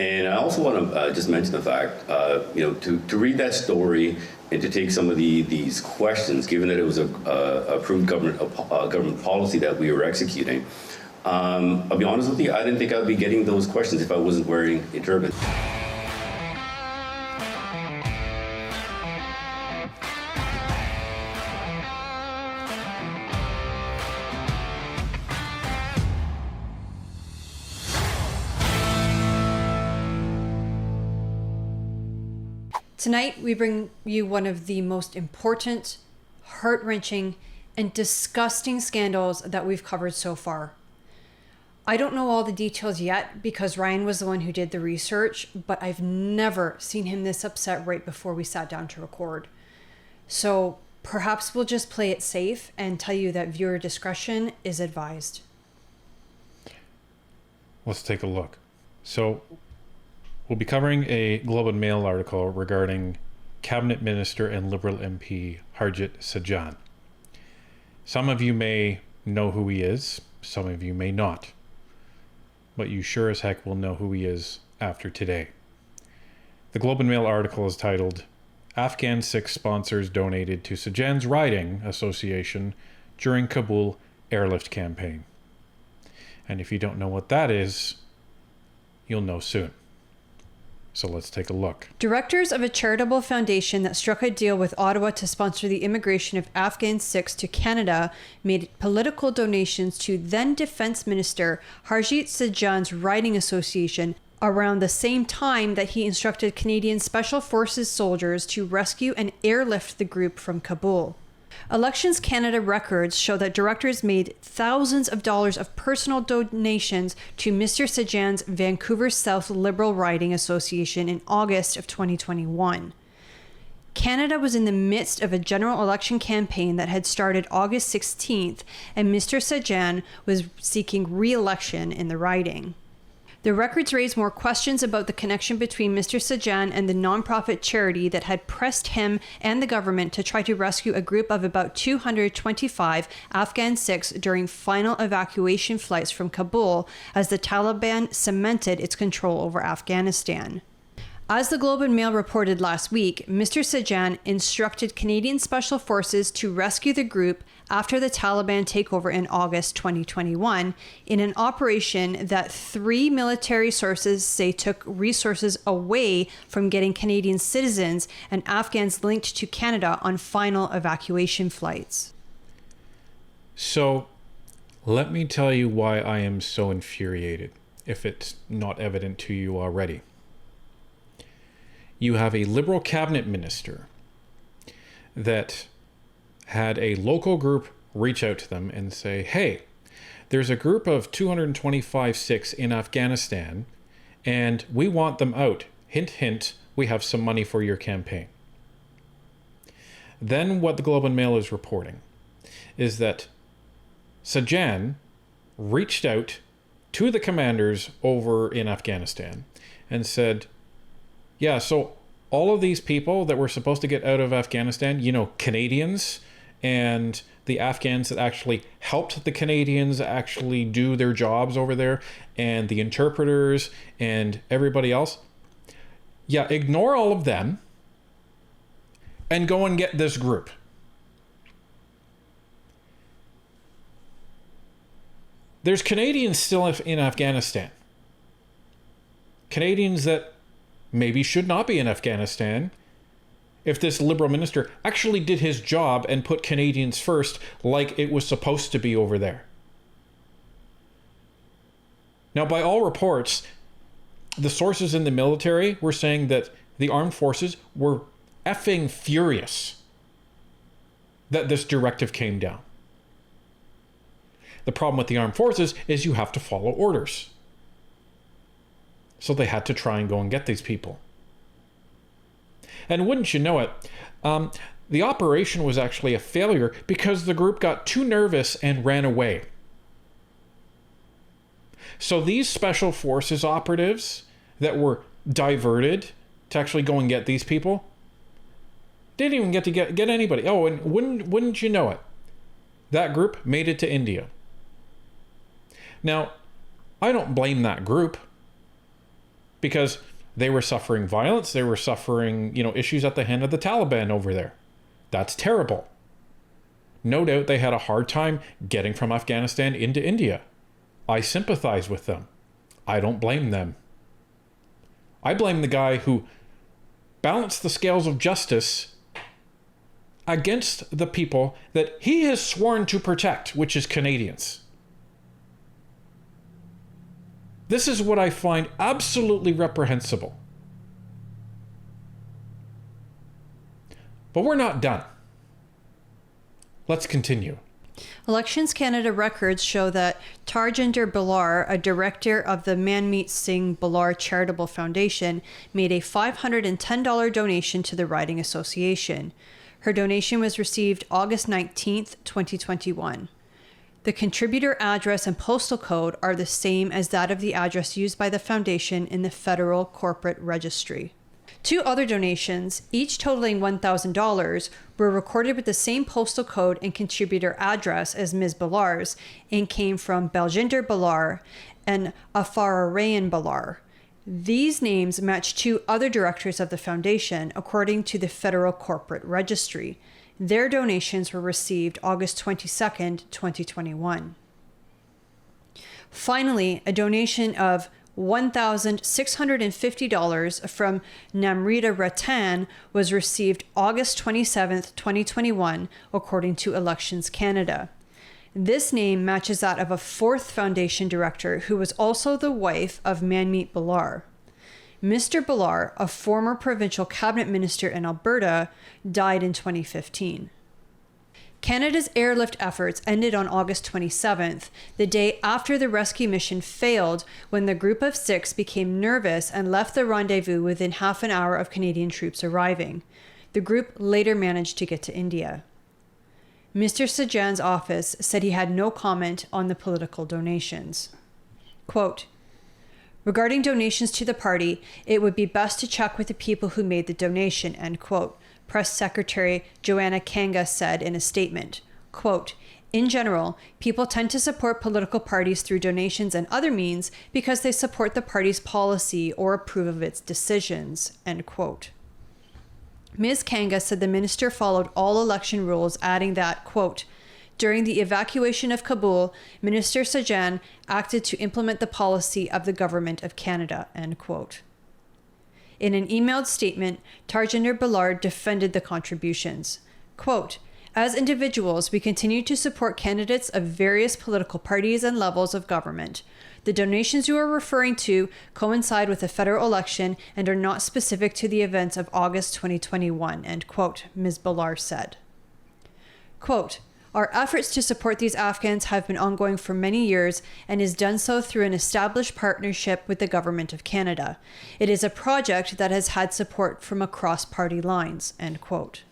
And I also want to just mention the fact, to read that story and to take some of these questions, given that it was a approved government policy that we were executing. I'll be honest with you, I didn't think I'd be getting those questions if I wasn't wearing a turban. Tonight, we bring you one of the most important, heart-wrenching, and disgusting scandals that we've covered so far. I don't know all the details yet because Ryan was the one who did the research, but I've never seen him this upset right before we sat down to record. So perhaps we'll just play it safe and tell you that viewer discretion is advised. Let's take a look. So we'll be covering a Globe and Mail article regarding Cabinet Minister and Liberal MP Harjit Sajjan. Some of you may know who he is, some of you may not. But you sure as heck will know who he is after today. The Globe and Mail article is titled, Afghan Sikh Sponsors Donated to Sajjan's Riding Association During Kabul Airlift Campaign. And if you don't know what that is, you'll know soon. So let's take a look. Directors of a charitable foundation that struck a deal with Ottawa to sponsor the immigration of Afghan Sikhs to Canada made political donations to then Defense Minister Harjit Sajjan's Riding Association around the same time that he instructed Canadian Special Forces soldiers to rescue and airlift the group from Kabul. Elections Canada records show that directors made thousands of dollars of personal donations to Mr. Sajjan's Vancouver South Liberal Riding Association in August of 2021. Canada was in the midst of a general election campaign that had started August 16th, and Mr. Sajjan was seeking re-election in the riding. The records raise more questions about the connection between Mr. Sajjan and the nonprofit charity that had pressed him and the government to try to rescue a group of about 225 Afghan Sikhs during final evacuation flights from Kabul as the Taliban cemented its control over Afghanistan. As the Globe and Mail reported last week, Mr. Sajjan instructed Canadian Special Forces to rescue the group after the Taliban takeover in August 2021 in an operation that 3 military sources say took resources away from getting Canadian citizens and Afghans linked to Canada on final evacuation flights. So let me tell you why I am so infuriated, if it's not evident to you already. You have a Liberal cabinet minister that had a local group reach out to them and say, hey, there's a group of 225 Sikhs in Afghanistan and we want them out. Hint, hint, we have some money for your campaign. Then what the Globe and Mail is reporting is that Sajjan reached out to the commanders over in Afghanistan and said, yeah, so all of these people that were supposed to get out of Afghanistan, Canadians and the Afghans that actually helped the Canadians actually do their jobs over there, and the interpreters and everybody else, yeah, ignore all of them and go and get this group. There's Canadians still in Afghanistan. Canadians that maybe should not be in Afghanistan if this Liberal minister actually did his job and put Canadians first like it was supposed to be over there. Now, by all reports, the sources in the military were saying that the armed forces were effing furious that this directive came down. The problem with the armed forces is you have to follow orders. So they had to try and go and get these people. And wouldn't you know it, the operation was actually a failure because the group got too nervous and ran away. So these special forces operatives that were diverted to actually go and get these people didn't even get to get anybody. Oh, and wouldn't you know it, that group made it to India. Now, I don't blame that group. because they were suffering violence. They were suffering, issues at the hand of the Taliban over there. That's terrible. No doubt they had a hard time getting from Afghanistan into India. I sympathize with them. I don't blame them. I blame the guy who balanced the scales of justice against the people that he has sworn to protect, which is Canadians. This is what I find absolutely reprehensible. But we're not done. Let's continue. Elections Canada records show that Tarjinder Bilar, a director of the Manmeet Singh Bilar Charitable Foundation, made a $510 donation to the riding association. Her donation was received August 19th, 2021. The contributor address and postal code are the same as that of the address used by the foundation in the Federal Corporate Registry. Two other donations, each totaling $1,000, were recorded with the same postal code and contributor address as Ms. Bilar's and came from Baljinder Bilar and Afarayan Bilar. These names match two other directors of the foundation, according to the Federal Corporate Registry. Their donations were received August 22nd, 2021. Finally, a donation of $1,650 from Namrita Ratan was received August 27, 2021, according to Elections Canada. This name matches that of a fourth foundation director who was also the wife of Manmeet Bilar. Mr. Bilar, a former provincial cabinet minister in Alberta, died in 2015. Canada's airlift efforts ended on August 27th, the day after the rescue mission failed when the group of Sikhs became nervous and left the rendezvous within half an hour of Canadian troops arriving. The group later managed to get to India. Mr. Sajjan's office said he had no comment on the political donations. Quote, regarding donations to the party, it would be best to check with the people who made the donation, end quote. Press Secretary Joanna Kanga said in a statement, quote, in general, people tend to support political parties through donations and other means because they support the party's policy or approve of its decisions, end quote. Ms. Kanga said the minister followed all election rules, adding that, quote, during the evacuation of Kabul, Minister Sajjan acted to implement the policy of the Government of Canada, end quote. In an emailed statement, Tarjinder Bilar defended the contributions. Quote, as individuals, we continue to support candidates of various political parties and levels of government. The donations you are referring to coincide with the federal election and are not specific to the events of August 2021, end quote, Ms. Bilar said. Quote, our efforts to support these Afghans have been ongoing for many years and is done so through an established partnership with the Government of Canada. It is a project that has had support from across party lines, end quote.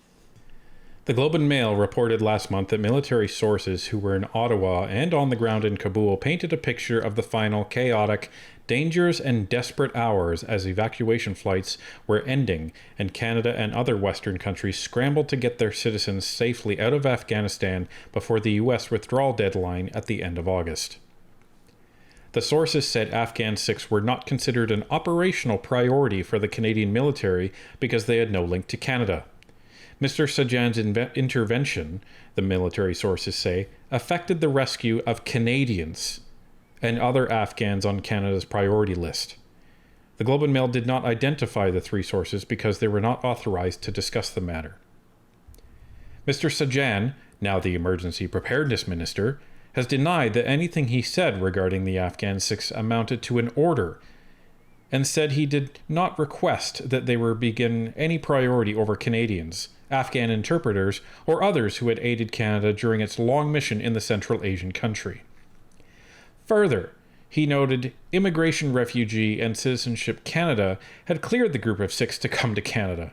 The Globe and Mail reported last month that military sources who were in Ottawa and on the ground in Kabul painted a picture of the final chaotic, dangerous and desperate hours as evacuation flights were ending and Canada and other Western countries scrambled to get their citizens safely out of Afghanistan before the U.S. withdrawal deadline at the end of August. The sources said Afghan Sikhs were not considered an operational priority for the Canadian military because they had no link to Canada. Mr. Sajjan's intervention, the military sources say, affected the rescue of Canadians and other Afghans on Canada's priority list. The Globe and Mail did not identify the three sources because they were not authorized to discuss the matter. Mr. Sajjan, now the Emergency Preparedness Minister, has denied that anything he said regarding the Afghan Sikhs amounted to an order and said he did not request that they were given any priority over Canadians, Afghan interpreters, or others who had aided Canada during its long mission in the Central Asian country. Further, he noted Immigration, Refugee, and Citizenship Canada had cleared the group of Sikhs to come to Canada.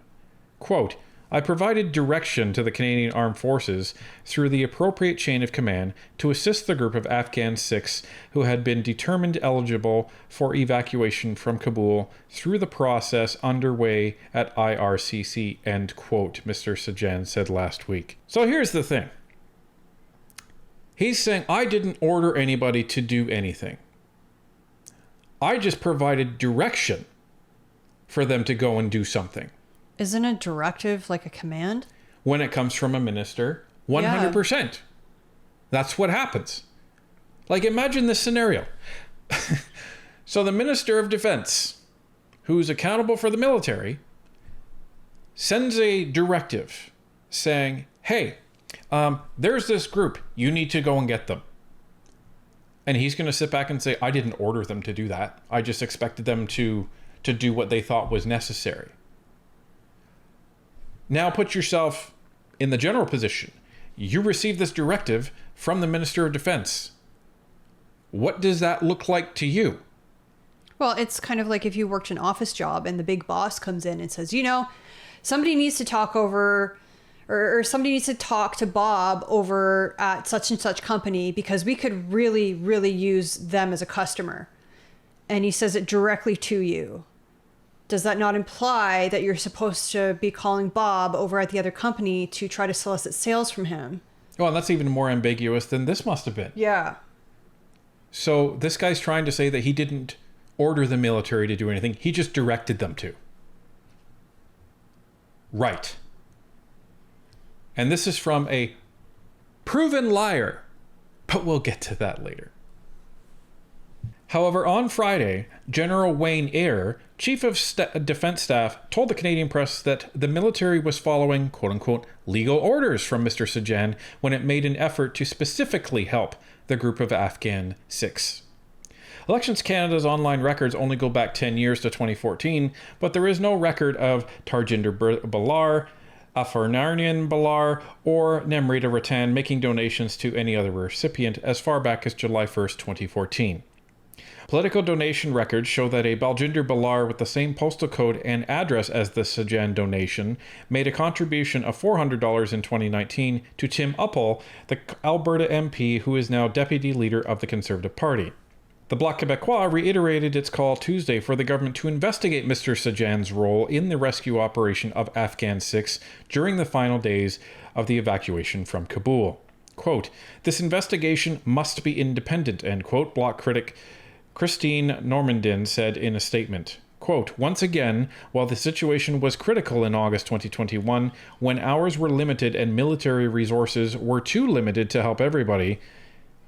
Quote, I provided direction to the Canadian Armed Forces through the appropriate chain of command to assist the group of Afghan Sikhs who had been determined eligible for evacuation from Kabul through the process underway at IRCC, end quote, Mr. Sajjan said last week. So here's the thing. He's saying, I didn't order anybody to do anything. I just provided direction for them to go and do something. Isn't a directive like a command? When it comes from a minister, 100%. That's what happens. Like, imagine this scenario. So the Minister of Defense, who's accountable for the military, sends a directive saying, hey, there's this group. You need to go and get them. And he's going to sit back and say, I didn't order them to do that. I just expected them to do what they thought was necessary. Now put yourself in the general position. You receive this directive from the Minister of Defense. What does that look like to you? Well, it's kind of like if you worked an office job and the big boss comes in and says, you know, somebody needs to talk over or somebody needs to talk to Bob over at such and such company because we could really, really use them as a customer. And he says it directly to you. Does that not imply that you're supposed to be calling Bob over at the other company to try to solicit sales from him? Well, that's even more ambiguous than this must have been. Yeah. So this guy's trying to say that he didn't order the military to do anything. He just directed them to. Right. And this is from a proven liar, but we'll get to that later. However, on Friday, General Wayne Eyre, Chief of Defense Staff, told the Canadian press that the military was following, quote-unquote, legal orders from Mr. Sajjan when it made an effort to specifically help the group of Afghan Sikhs. Elections Canada's online records only go back 10 years to 2014, but there is no record of Tarjinder Balar, Afarnarnian Balar, or Namrita Ratan making donations to any other recipient as far back as July 1st, 2014. Political donation records show that a Baljinder Balar with the same postal code and address as the Sajjan donation made a contribution of $400 in 2019 to Tim Uppal, the Alberta MP who is now deputy leader of the Conservative Party. The Bloc Québécois reiterated its call Tuesday for the government to investigate Mr. Sajjan's role in the rescue operation of Afghan Sikhs during the final days of the evacuation from Kabul. Quote, this investigation must be independent, end quote, Bloc critic Christine Normandin said in a statement. Quote, once again, while the situation was critical in August 2021, when hours were limited and military resources were too limited to help everybody,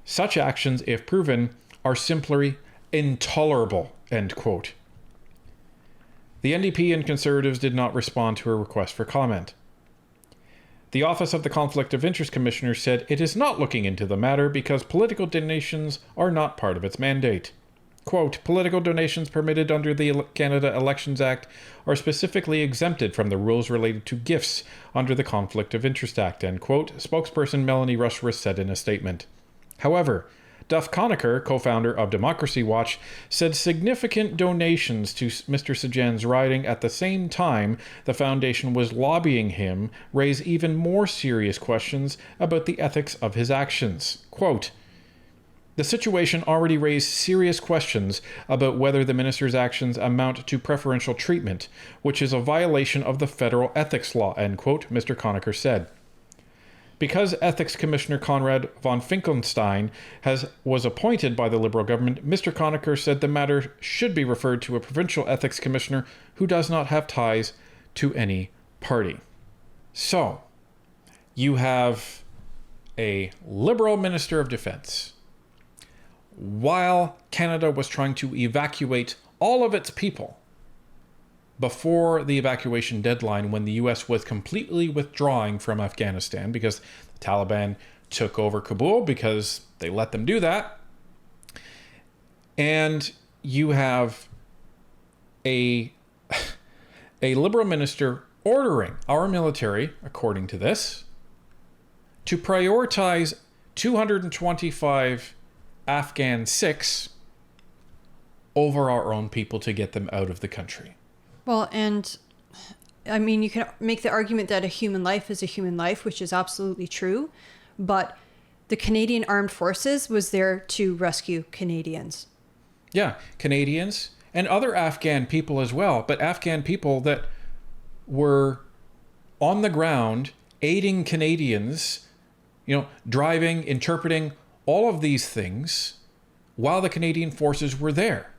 such actions, if proven, are simply intolerable, end quote. The NDP and Conservatives did not respond to a request for comment. The Office of the Conflict of Interest Commissioner said it is not looking into the matter because political donations are not part of its mandate. Quote, political donations permitted under the Canada Elections Act are specifically exempted from the rules related to gifts under the Conflict of Interest Act, end quote, spokesperson Melanie Rushworth said in a statement. However, Duff Conacher, co-founder of Democracy Watch, said significant donations to Mr. Sajjan's riding at the same time the foundation was lobbying him raise even more serious questions about the ethics of his actions. Quote, the situation already raised serious questions about whether the minister's actions amount to preferential treatment, which is a violation of the federal ethics law, end quote, Mr. Conacher said. Because Ethics Commissioner Conrad von Finkelstein was appointed by the Liberal government, Mr. Conacher said the matter should be referred to a provincial ethics commissioner who does not have ties to any party. So, you have a Liberal Minister of Defense. While Canada was trying to evacuate all of its people before the evacuation deadline when the US was completely withdrawing from Afghanistan because the Taliban took over Kabul because they let them do that. And you have a Liberal minister ordering our military, according to this, to prioritize 225 Afghan Sikhs over our own people to get them out of the country. Well, and I mean, you can make the argument that a human life is a human life, which is absolutely true. But the Canadian Armed Forces was there to rescue Canadians. Yeah, Canadians and other Afghan people as well. But Afghan people that were on the ground aiding Canadians, driving, interpreting, all of these things while the Canadian forces were there.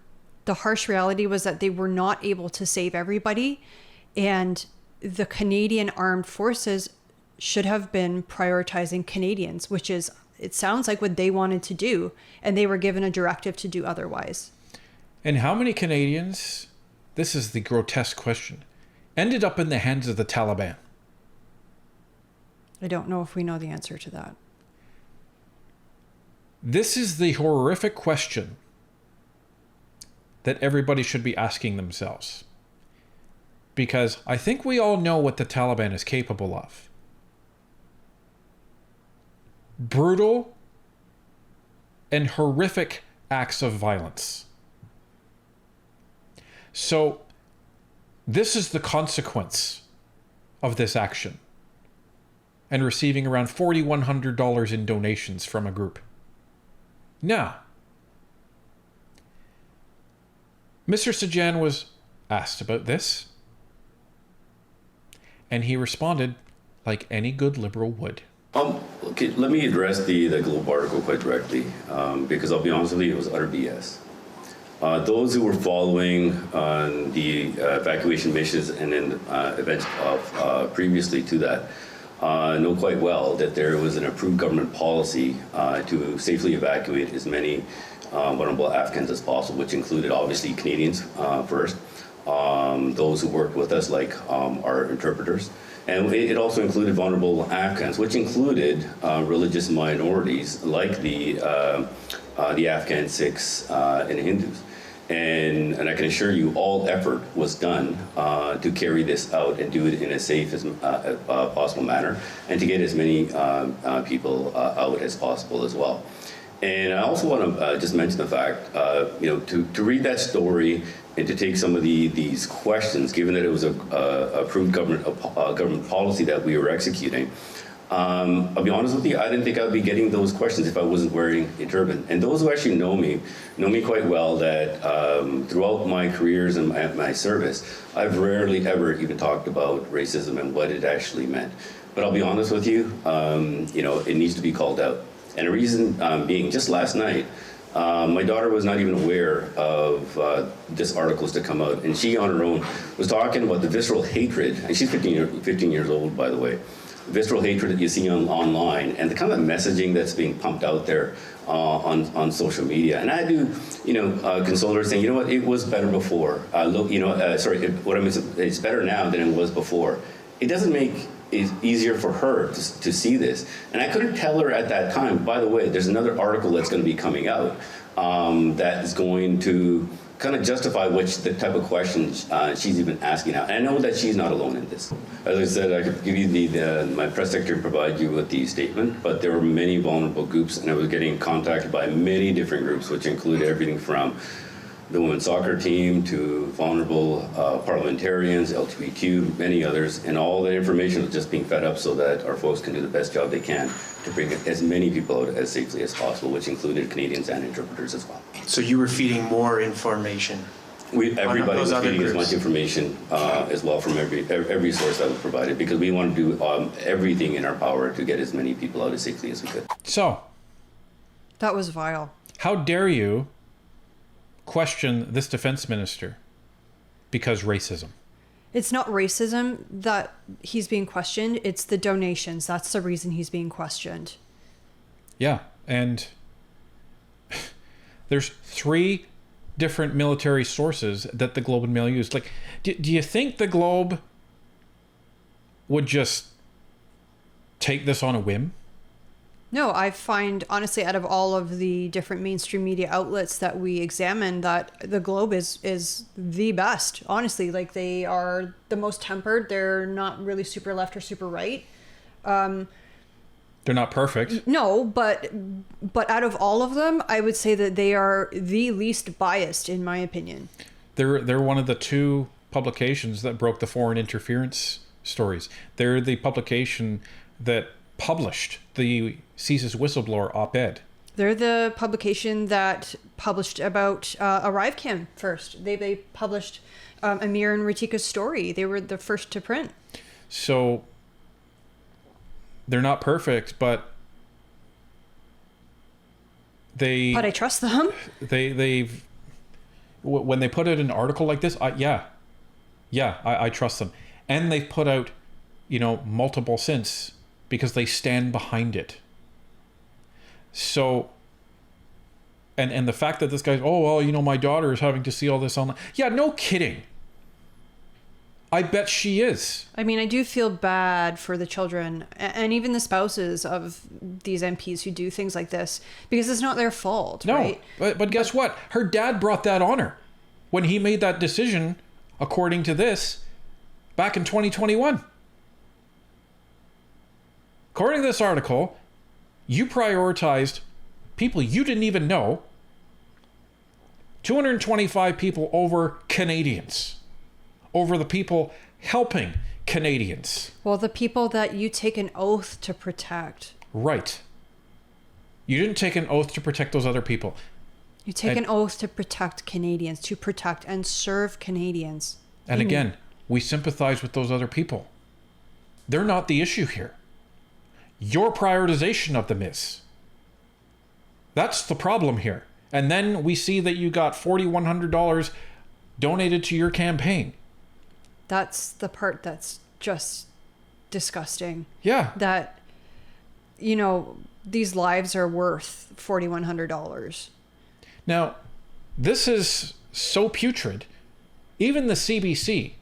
the harsh reality was that they were not able to save everybody, and the Canadian Armed Forces should have been prioritizing Canadians, which is, it sounds like what they wanted to do, and they were given a directive to do otherwise. And how many Canadians, this is the grotesque question, ended up in the hands of the Taliban? I don't know if we know the answer to that. This is the horrific question that everybody should be asking themselves. Because I think we all know what the Taliban is capable of. Brutal and horrific acts of violence. So, this is the consequence of this action. And receiving around $4,100 in donations from a group. Now, Mr. Sajjan was asked about this, and he responded like any good liberal would. Okay, let me address the Globe article quite directly, because I'll be honest with you, it was utter BS. Those who were following the evacuation missions and then events previously to that know quite well that there was an approved government policy to safely evacuate as many vulnerable Afghans as possible, which included obviously Canadians first, those who worked with us like our interpreters, and it also included vulnerable Afghans, which included religious minorities like the Afghan Sikhs and Hindus. And I can assure you, all effort was done to carry this out and do it in a safe as possible manner, and to get as many people out as possible as well. And I also want to just mention the fact, to read that story and to take some of these questions, given that it was a approved government policy that we were executing. I'll be honest with you, I didn't think I would be getting those questions if I wasn't wearing a turban. And those who actually know me quite well, that throughout my careers and my service, I've rarely ever even talked about racism and what it actually meant. But I'll be honest with you, it needs to be called out. And the reason being, just last night, my daughter was not even aware of this articles to come out. And she, on her own, was talking about the visceral hatred, and she's 15 years old, by the way, visceral hatred that you see online, and the kind of messaging that's being pumped out there on social media. And I do, console her, saying, you know what, it was better before. It's better now than it was before. It doesn't make it easier for her to see this. And I couldn't tell her at that time, by the way, there's another article that's going to be coming out that is going to kind of justify the type of questions she's even asking now. And I know that she's not alone in this. As I said, I could give you my press secretary and provide you with the statement, but there were many vulnerable groups, and I was getting contacted by many different groups, which included everything from the women's soccer team to vulnerable parliamentarians, LGBTQ, many others, and all that information is just being fed up so that our folks can do the best job they can to bring as many people out as safely as possible, which included Canadians and interpreters as well. So you were feeding more information? Everybody was feeding as much information as well from every source that was provided, because we want to do everything in our power to get as many people out as safely as we could. So, That was vile. how dare you question this defense minister because racism? It's not racism that he's being questioned. It's the donations. That's the reason he's being questioned. Yeah, and there's 3 different military sources that the Globe and Mail used. Like, do you think the Globe would just take this on a whim? No, I find, honestly, out of all of the different mainstream media outlets that we examine, that the Globe is the best. Honestly, like, they are the most tempered. They're not really super left or super right. They're not perfect. No, but out of all of them, I would say that they are the least biased, in my opinion. They're one of the 2 publications that broke the foreign interference stories. They're the publication that published the CSIS whistleblower op-ed. They're the publication that published about ArriveCam first. They published Amir and Ratika's story. They were the first to print. So they're not perfect, but But I trust them. they've when they put out an article like this, I trust them. And they've put out, multiple since, because they stand behind it. So, and the fact that this guy's, my daughter is having to see all this online. Yeah, no kidding. I bet she is. I mean, I do feel bad for the children and even the spouses of these MPs who do things like this, because it's not their fault, no, right? But guess what? Her dad brought that on her when he made that decision, according to this, back in 2021. According to this article, you prioritized people you didn't even know, 225 people over Canadians, over the people helping Canadians. Well, the people that you take an oath to protect. Right. You didn't take an oath to protect those other people. You take an oath to protect Canadians, to protect and serve Canadians. And again, we sympathize with those other people. They're not the issue here. Your prioritization of them is. That's the problem here. And then we see that you got $4,100 donated to your campaign. That's the part that's just disgusting. Yeah. That, these lives are worth $4,100. Now, this is so putrid. Even the CBC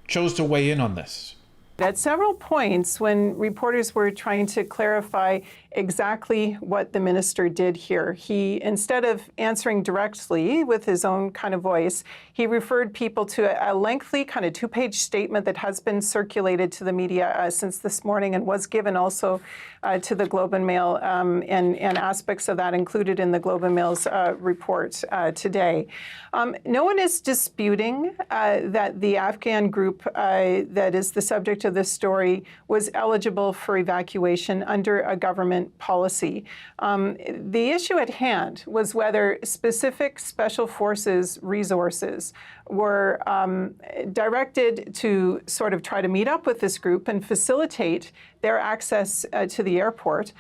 chose to weigh in on this. At several points, when reporters were trying to clarify exactly what the minister did here, he, instead of answering directly with his own kind of voice, he referred people to a lengthy kind of 2-page statement that has been circulated to the media since this morning and was given also to the Globe and Mail, and aspects of that included in the Globe and Mail's report today. No one is disputing that the Afghan group that is the subject of this story was eligible for evacuation under a government policy. The issue at hand was whether specific special forces resources were directed to sort of try to meet up with this group and facilitate their access to the airport,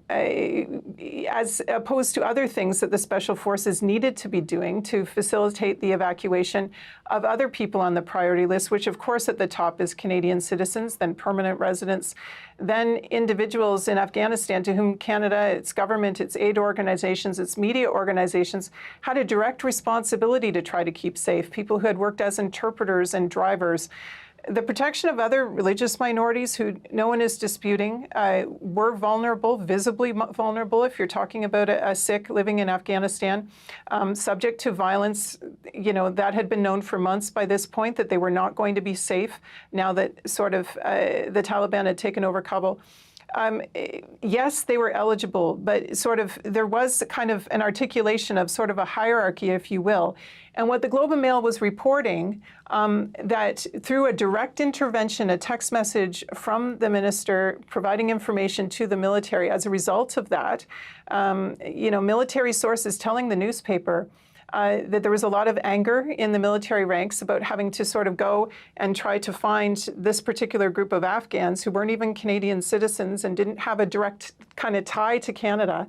as opposed to other things that the special forces needed to be doing to facilitate the evacuation of other people on the priority list, which of course at the top is Canadian citizens, then permanent residents, then individuals in Afghanistan to whom Canada, its government, its aid organizations, its media organizations had a direct responsibility to try to keep safe, people who had worked as interpreters and drivers. The protection of other religious minorities who no one is disputing were vulnerable, visibly vulnerable. If you're talking about a Sikh living in Afghanistan, subject to violence, that had been known for months by this point, that they were not going to be safe now that sort of the Taliban had taken over Kabul. Yes, they were eligible, but sort of there was kind of an articulation of sort of a hierarchy, if you will. And what the Globe and Mail was reporting, that through a direct intervention, a text message from the minister providing information to the military as a result of that, military sources telling the newspaper that there was a lot of anger in the military ranks about having to sort of go and try to find this particular group of Afghans who weren't even Canadian citizens and didn't have a direct kind of tie to Canada,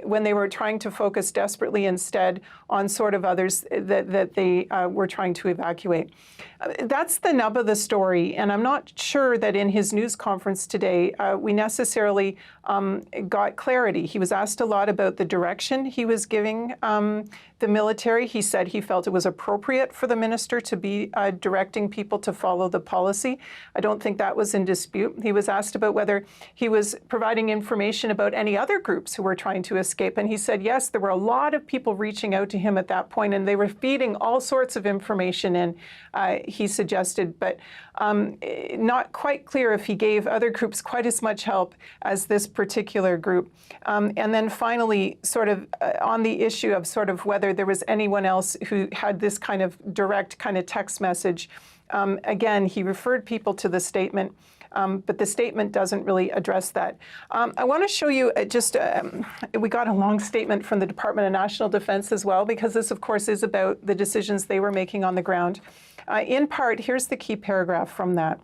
when they were trying to focus desperately instead on sort of others that they were trying to evacuate. That's the nub of the story, and I'm not sure that in his news conference today we necessarily got clarity. He was asked a lot about the direction he was giving the military. He said he felt it was appropriate for the minister to be directing people to follow the policy. I don't think that was in dispute. He was asked about whether he was providing information about any other groups who were trying to escape, and he said yes, there were a lot of people reaching out to him at that point, and they were feeding all sorts of information in, he suggested, but not quite clear if he gave other groups quite as much help as this particular group. And then finally, sort of on the issue of sort of whether there was anyone else who had this kind of direct kind of text message, again, he referred people to the statement, but the statement doesn't really address that. I want to show you we got a long statement from the Department of National Defense as well, because this, of course, is about the decisions they were making on the ground. In part, here's the key paragraph from that.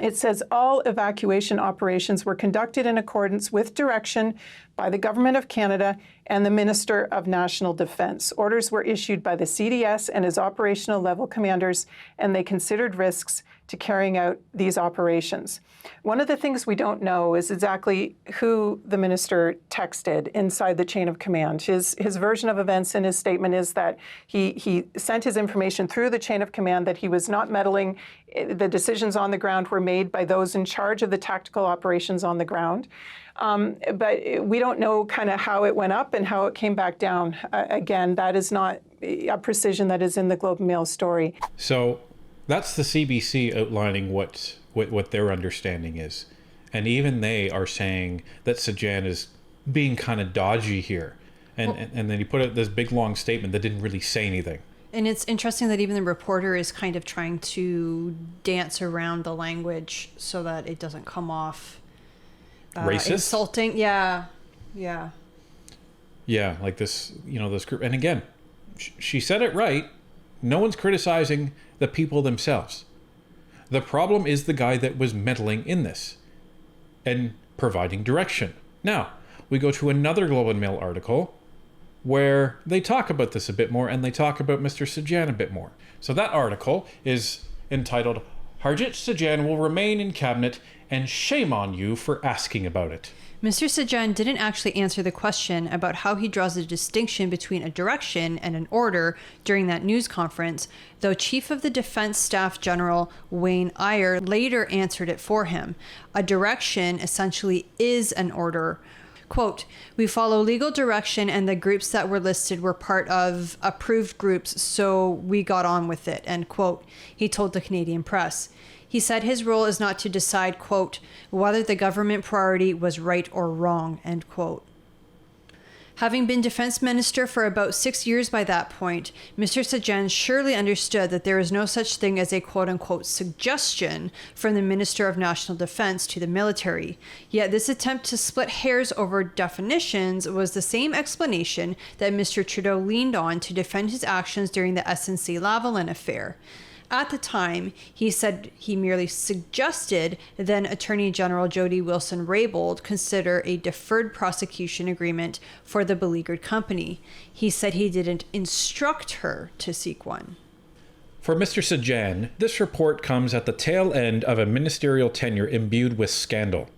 It says, all evacuation operations were conducted in accordance with direction by the Government of Canada and the Minister of National Defense. Orders were issued by the CDS and his operational level commanders, and they considered risks to carrying out these operations. One of the things we don't know is exactly who the minister texted inside the chain of command. His version of events in his statement is that he sent his information through the chain of command, that he was not meddling. The decisions on the ground were made by those in charge of the tactical operations on the ground. But we don't know kind of how it went up and how it came back down. Again, that is not a precision that is in the Globe and Mail story. So that's the CBC outlining what their understanding is. And even they are saying that Sajjan is being kind of dodgy here. And then he put out this big long statement that didn't really say anything. And it's interesting that even the reporter is kind of trying to dance around the language so that it doesn't come off racist, insulting. Yeah. Like this, this group. And again, she said it right. No one's criticizing the people themselves. The problem is the guy that was meddling in this and providing direction. Now, we go to another Globe and Mail article where they talk about this a bit more, and they talk about Mr. Sajjan a bit more. So that article is entitled, Harjit Sajjan will remain in cabinet, and shame on you for asking about it. Mr. Sajjan didn't actually answer the question about how he draws a distinction between a direction and an order during that news conference, though Chief of the Defense Staff General Wayne Eyre later answered it for him. A direction essentially is an order. Quote, we follow legal direction and the groups that were listed were part of approved groups, so we got on with it, end quote, he told the Canadian press. He said his role is not to decide, quote, whether the government priority was right or wrong, end quote. Having been defense minister for about 6 years by that point, Mr. Sajjan surely understood that there is no such thing as a quote-unquote suggestion from the Minister of National Defense to the military. Yet this attempt to split hairs over definitions was the same explanation that Mr. Trudeau leaned on to defend his actions during the SNC-Lavalin affair. At the time, he said he merely suggested then Attorney General Jody Wilson-Raybould consider a deferred prosecution agreement for the beleaguered company. He said he didn't instruct her to seek one. For Mr. Sajjan, this report comes at the tail end of a ministerial tenure imbued with scandal.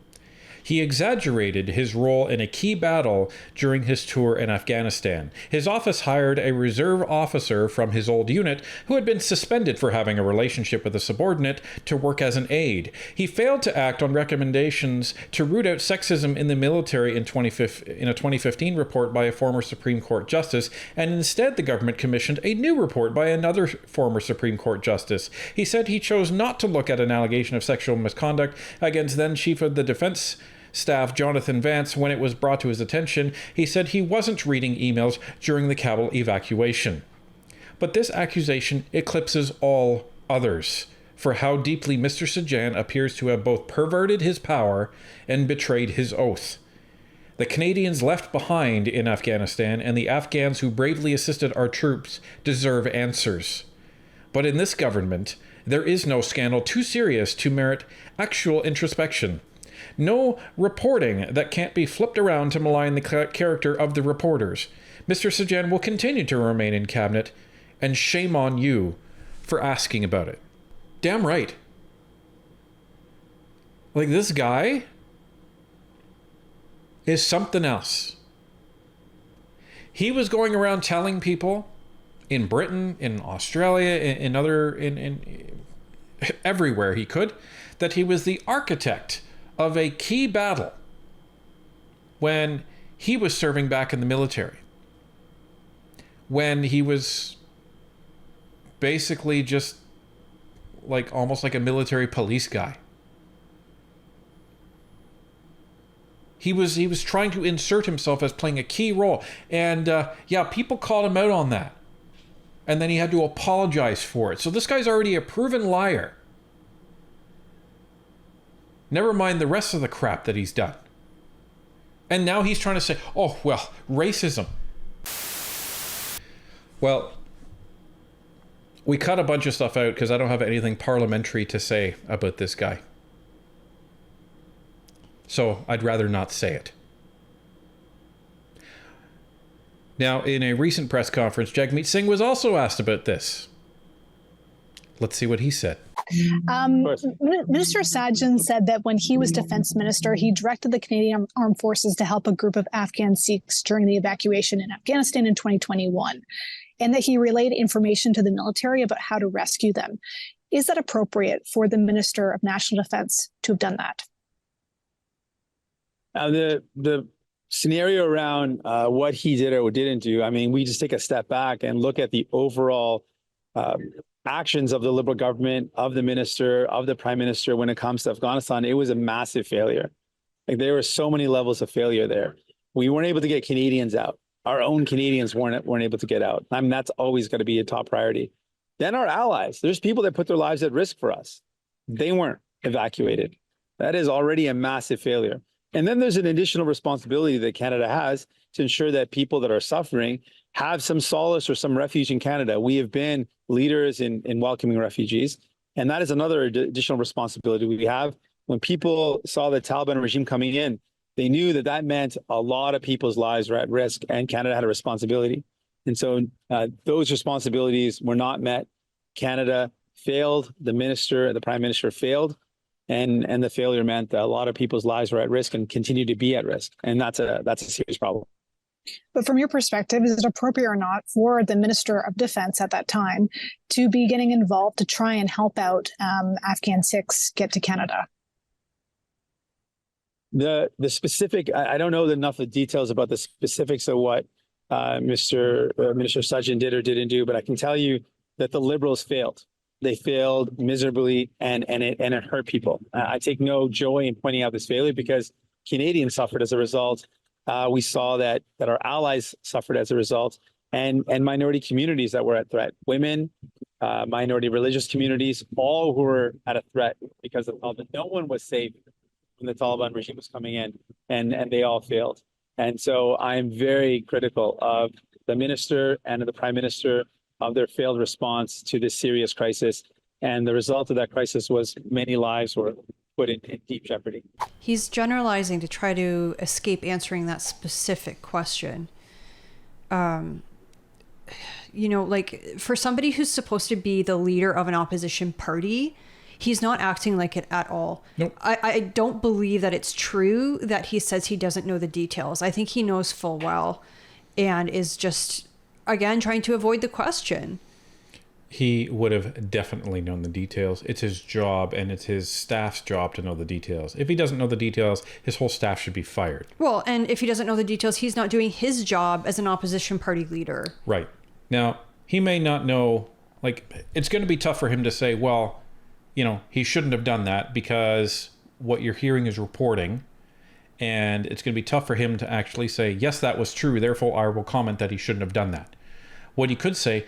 He exaggerated his role in a key battle during his tour in Afghanistan. His office hired a reserve officer from his old unit who had been suspended for having a relationship with a subordinate to work as an aide. He failed to act on recommendations to root out sexism in the military in a 2015 report by a former Supreme Court justice, and instead the government commissioned a new report by another former Supreme Court justice. He said he chose not to look at an allegation of sexual misconduct against then Chief of the Defense Staff Jonathan Vance when it was brought to his attention. He said he wasn't reading emails during the Kabul evacuation. But this accusation eclipses all others for how deeply Mr. Sajjan appears to have both perverted his power and betrayed his oath. The Canadians left behind in Afghanistan and the Afghans who bravely assisted our troops deserve answers. But in this government, there is no scandal too serious to merit actual introspection. No reporting that can't be flipped around to malign the character of the reporters. Mr. Sajjan will continue to remain in cabinet, and shame on you for asking about it. Damn right. Like, this guy is something else. He was going around telling people in Britain, in Australia, in everywhere he could, that he was the architect of a key battle when he was serving back in the military, when he was basically just like almost like a military police guy. He was trying to insert himself as playing a key role, and people called him out on that, and then he had to apologize for it. So this guy's already a proven liar. Never mind the rest of the crap that he's done. And now he's trying to say, oh, well, racism. Well, we cut a bunch of stuff out because I don't have anything parliamentary to say about this guy. So I'd rather not say it. Now, in a recent press conference, Jagmeet Singh was also asked about this. Let's see what he said. Minister Sajjan said that when he was defense minister, he directed the Canadian Armed Forces to help a group of Afghan Sikhs during the evacuation in Afghanistan in 2021, and that he relayed information to the military about how to rescue them. Is that appropriate for the Minister of National Defense to have done that? The scenario around what he did or didn't do, I mean, we just take a step back and look at the overall actions of the Liberal government, of the minister, of the prime minister when it comes to Afghanistan. It was a massive failure. Like, there were so many levels of failure there. We weren't able to get Canadians out. Our own Canadians weren't able to get out. I mean, that's always got to be a top priority. Then our allies. There's people that put their lives at risk for us. They weren't evacuated. That is already a massive failure. And then there's an additional responsibility that Canada has to ensure that people that are suffering have some solace or some refuge in Canada. We have been leaders in welcoming refugees, and that is another additional responsibility we have. When people saw the Taliban regime coming in, they knew that that meant a lot of people's lives were at risk, and Canada had a responsibility. And so those responsibilities were not met. Canada failed, the minister, the prime minister failed, and the failure meant that a lot of people's lives were at risk and continue to be at risk. And that's a serious problem. But from your perspective, is it appropriate or not for the Minister of Defense at that time to be getting involved to try and help out Afghan Sikhs get to Canada? The specific, I don't know enough of details about the specifics of what Minister Sajjan did or didn't do, but I can tell you that the Liberals failed. They failed miserably, and it hurt people. I take no joy in pointing out this failure because Canadians suffered as a result. We saw that our allies suffered as a result, and minority communities that were at threat. Women, minority religious communities, all who were at a threat because of Taliban. No one was safe when the Taliban regime was coming in, and they all failed. And so I'm very critical of the minister and of the prime minister of their failed response to this serious crisis. And the result of that crisis was many lives were put in deep jeopardy. He's generalizing to try to escape answering that specific question. Like, for somebody who's supposed to be the leader of an opposition party, he's not acting like it at all. Nope. I don't believe that it's true that he says he doesn't know the details. I think he knows full well and is just, again, trying to avoid the question. He would have definitely known the details. It's his job, and it's his staff's job to know the details. If he doesn't know the details, his whole staff should be fired. Well, and if he doesn't know the details, he's not doing his job as an opposition party leader. Right. Now, he may not know, like, it's going to be tough for him to say, well, he shouldn't have done that because what you're hearing is reporting. And it's going to be tough for him to actually say, yes, that was true, therefore I will comment that he shouldn't have done that. What he could say,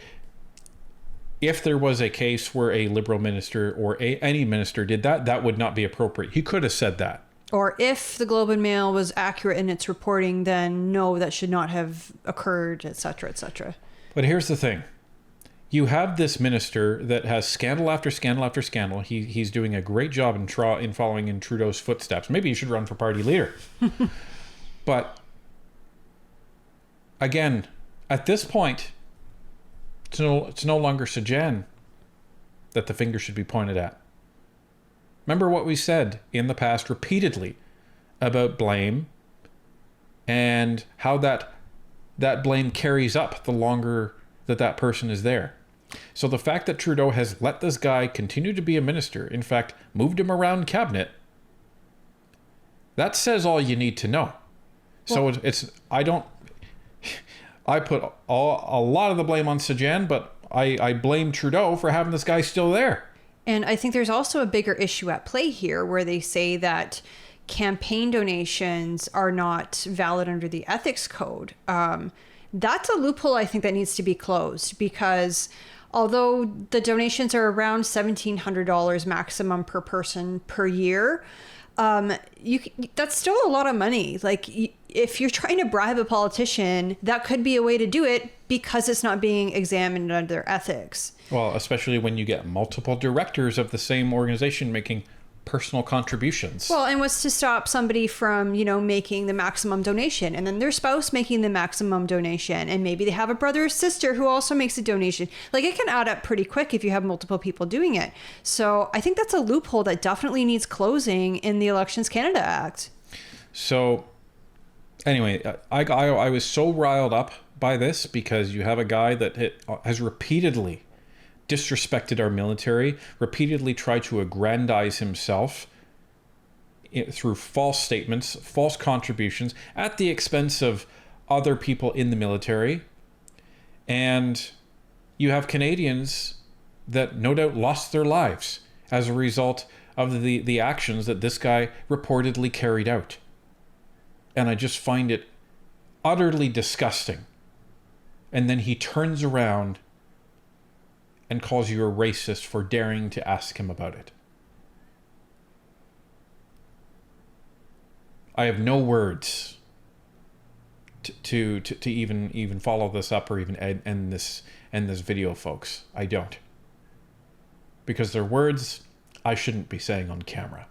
if there was a case where a Liberal minister or any minister did that, that would not be appropriate. He could have said that. Or if the Globe and Mail was accurate in its reporting, then no, that should not have occurred, etc., etc. But here's the thing. You have this minister that has scandal after scandal after scandal. He's doing a great job in following in Trudeau's footsteps. Maybe he should run for party leader. But again, at this point, it's no longer Sajjan that the finger should be pointed at. Remember what we said in the past repeatedly about blame and how that blame carries up the longer that person is there. So the fact that Trudeau has let this guy continue to be a minister, in fact, moved him around cabinet, that says all you need to know. Well, so I put a lot of the blame on Sajjan, but I blame Trudeau for having this guy still there. And I think there's also a bigger issue at play here where they say that campaign donations are not valid under the ethics code. That's a loophole I think that needs to be closed, because although the donations are around $1,700 maximum per person per year, that's still a lot of money. Like, if you're trying to bribe a politician, that could be a way to do it because it's not being examined under ethics. Well, especially when you get multiple directors of the same organization making personal contributions. Well, and what's to stop somebody from, making the maximum donation and then their spouse making the maximum donation, and maybe they have a brother or sister who also makes a donation. Like, it can add up pretty quick if you have multiple people doing it. So I think that's a loophole that definitely needs closing in the Elections Canada Act. So anyway, I was so riled up by this because you have a guy that has repeatedly disrespected our military, repeatedly tried to aggrandize himself through false statements, false contributions at the expense of other people in the military. And you have Canadians that no doubt lost their lives as a result of the actions that this guy reportedly carried out. And I just find it utterly disgusting. And then he turns around and calls you a racist for daring to ask him about it. I have no words to even follow this up or even end this video, folks. I don't. Because they're words I shouldn't be saying on camera.